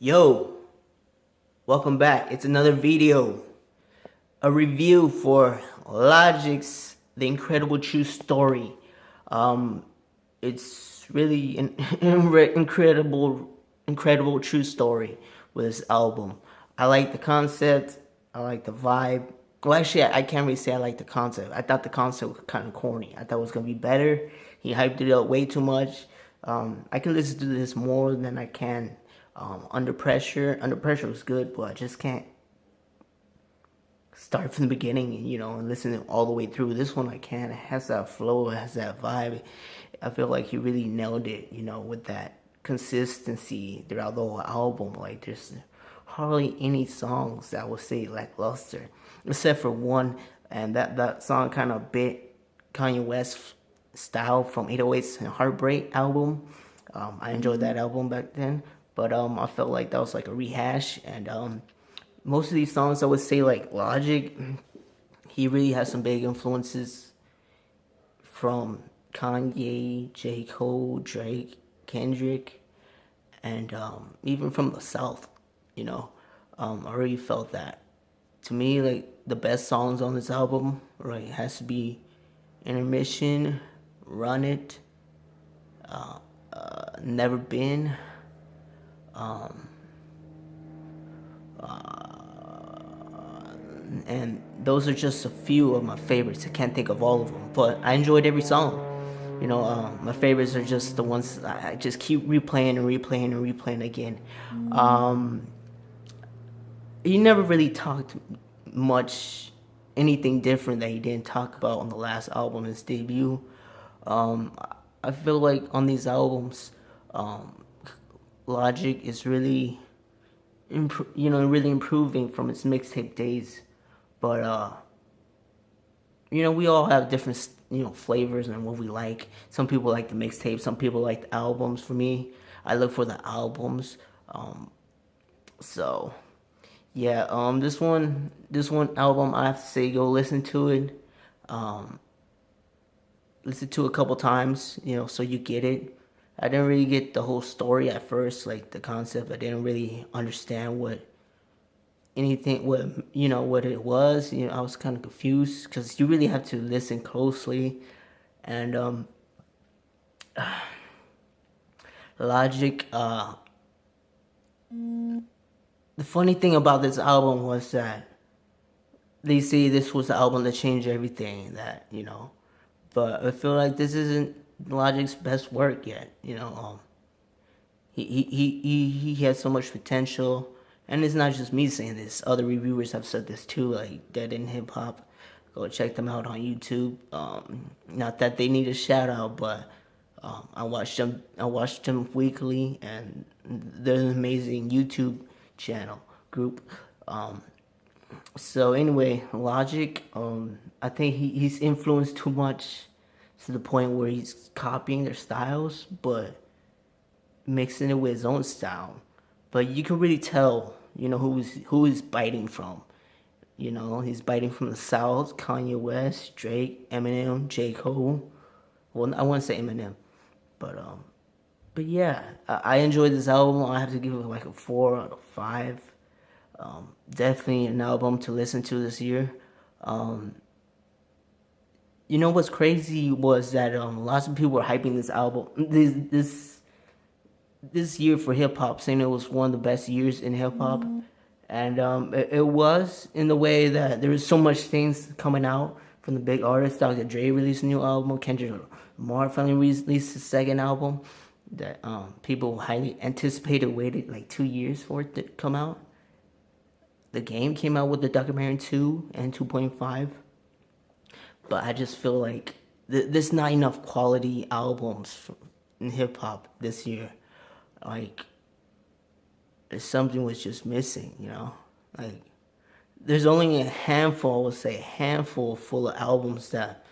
Yo, welcome back. It's another video, a review for Logic's The Incredible True Story. It's really an incredible true story with this album. I like the concept. I like the vibe. Well, actually, I can't really say I like the concept. I thought the concept was kind of corny. I thought it was gonna be better. He hyped it up way too much. I can listen to this more than I can Under Pressure. Under Pressure was good, but I just can't start from the beginning and listen to it all the way through. This one I can. It has that flow. It has that vibe. I feel like he really nailed it, with that consistency throughout the whole album. Like, there's hardly any songs that I would say lackluster, except for one, and that song kind of bit Kanye West style from 808s and Heartbreak album. I enjoyed that album back then, but I felt like that was like a rehash. And most of these songs, I would say, like Logic, he really has some big influences from Kanye, J. Cole, Drake, Kendrick, and even from the South. I really felt that. To me, like, the best songs on this album, right, has to be Intermission, Run It, Never Been, and those are just a few of my favorites. I can't think of all of them, but I enjoyed every song. My favorites are just the ones I just keep replaying and replaying and replaying again. He never really talked much anything different that he didn't talk about on the last album, his debut. I feel like on these albums, Logic is really, really improving from its mixtape days. But we all have different, flavors and what we like. Some people like the mixtape, some people like the albums. For me, I look for the albums. So yeah, this one album, I have to say, go listen to it. Listen to it a couple times, so you get it. I didn't really get the whole story at first, like the concept. I didn't really understand what it was. I was kind of confused because you really have to listen closely. And Logic, the funny thing about this album was that they say this was the album that changed everything, but I feel like this isn't Logic's best work yet. He has so much potential, and it's not just me saying this. Other reviewers have said this too, like Dead in Hip Hop. Go check them out on YouTube. Not that they need a shout out, but I watch them weekly, and they're an amazing YouTube channel group. So anyway, Logic, I think he's influenced too much to the point where he's copying their styles, but mixing it with his own style. But you can really tell, who he's biting from. He's biting from the South: Kanye West, Drake, Eminem, J. Cole. Well, I wouldn't say Eminem, but yeah, I enjoyed this album. I have to give it like a 4 out of 5. Definitely an album to listen to this year. What's crazy was that lots of people were hyping this album this year for hip hop, saying it was one of the best years in hip hop. And it was, in the way that there was so much things coming out from the big artists. Dr. Dre released a new album. Kendrick Lamar finally released his second album that people highly anticipated, waited like 2 years for it to come out. The Game came out with the documentary 2 and 2.5. But I just feel like there's not enough quality albums in hip hop this year. Like, something was just missing, Like, there's only a handful, I would say, full of albums that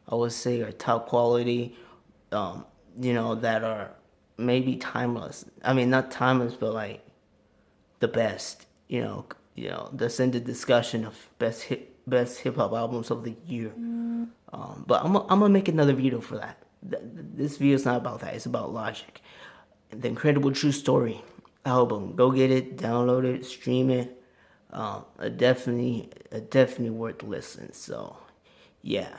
I would say are top quality, that are maybe timeless. I mean, not timeless, but like the best, that's in the discussion of best hip hop albums of the year. But I'm gonna make another video for that. This video is not about that. It's about Logic, The Incredible True Story. album. Go get it, download it, stream it. Definitely worth listening. So, yeah.